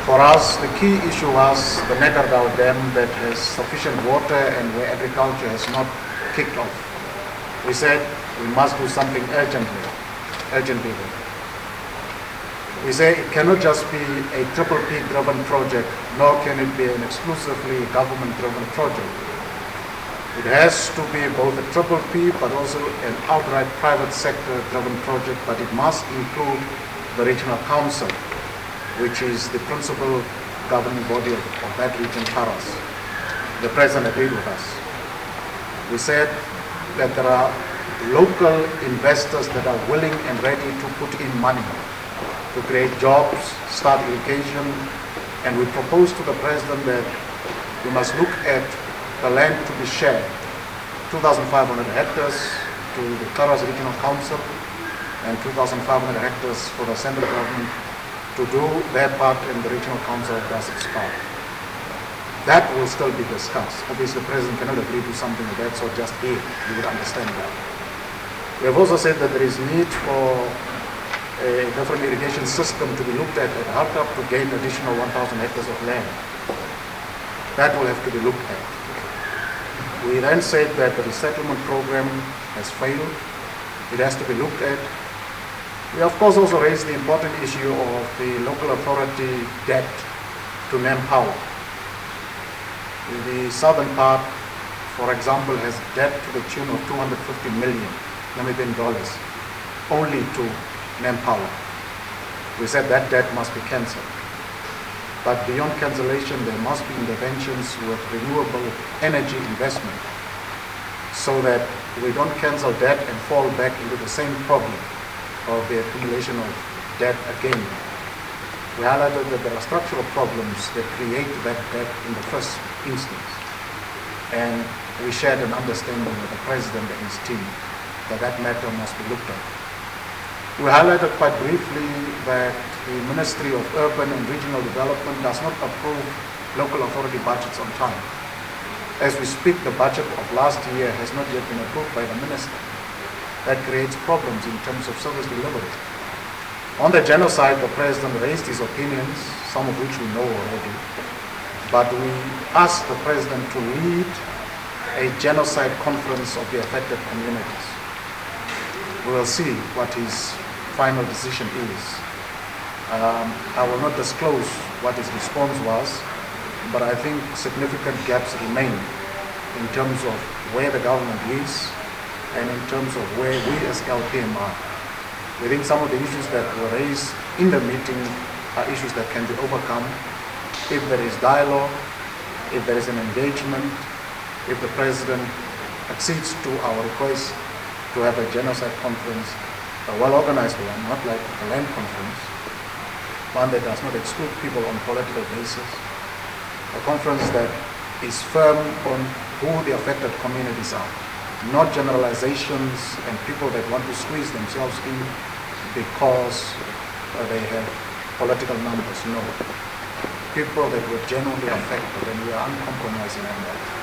For us, the key issue was the Nekardau Dam that has sufficient water and where agriculture has not kicked off. We said we must do something urgently there. We say it cannot just be a triple P-driven project, nor can it be an exclusively government-driven project. It has to be both a triple P, but also an outright private sector-driven project, but it must include the regional council, which is the principal governing body of that region, Taras. The president agreed with us. We said that there are local investors that are willing and ready to put in money to create jobs, start irrigation, and we proposed to the president that we must look at the land to be shared, 2,500 hectares to the Taras Regional Council and 2,500 hectares for the central government to do their part and the regional council does its part. That will still be discussed. Obviously, the president cannot agree to something of that sort just here. You would understand that. We have also said that there is need for a different irrigation system to be looked at Harkap to gain additional 1,000 hectares of land. That will have to be looked at. We then said that the resettlement program has failed. It has to be looked at. We of course also raised the important issue of the local authority debt to manpower. The southern part, for example, has debt to the tune of 250 million Namibian dollars only to manpower. We said that debt must be cancelled. But beyond cancellation, there must be interventions with renewable energy investment so that we don't cancel debt and fall back into the same problem of the accumulation of debt again. We highlighted that there are structural problems that create that debt in the first instance. And we shared an understanding with the president and his team that that matter must be looked at. We highlighted quite briefly that the Ministry of Urban and Regional Development does not approve local authority budgets on time. As we speak, the budget of last year has not yet been approved by the minister. That creates problems in terms of service delivery. On the genocide, the president raised his opinions, some of which we know already, but we asked the president to lead a genocide conference of the affected communities. We will see what his final decision is. I will not disclose what his response was, but I think significant gaps remain in terms of where the government is and in terms of where we as LPM are. We think some of the issues that were raised in the meeting are issues that can be overcome if there is dialogue, if there is an engagement, if the president accedes to our request to have a genocide conference, a well-organized one, not like a land conference, one that does not exclude people on a political basis, a conference that is firm on who the affected communities are, not generalizations and people that want to squeeze themselves in because they have political numbers. No. People that were genuinely affected, and we are uncompromising on that.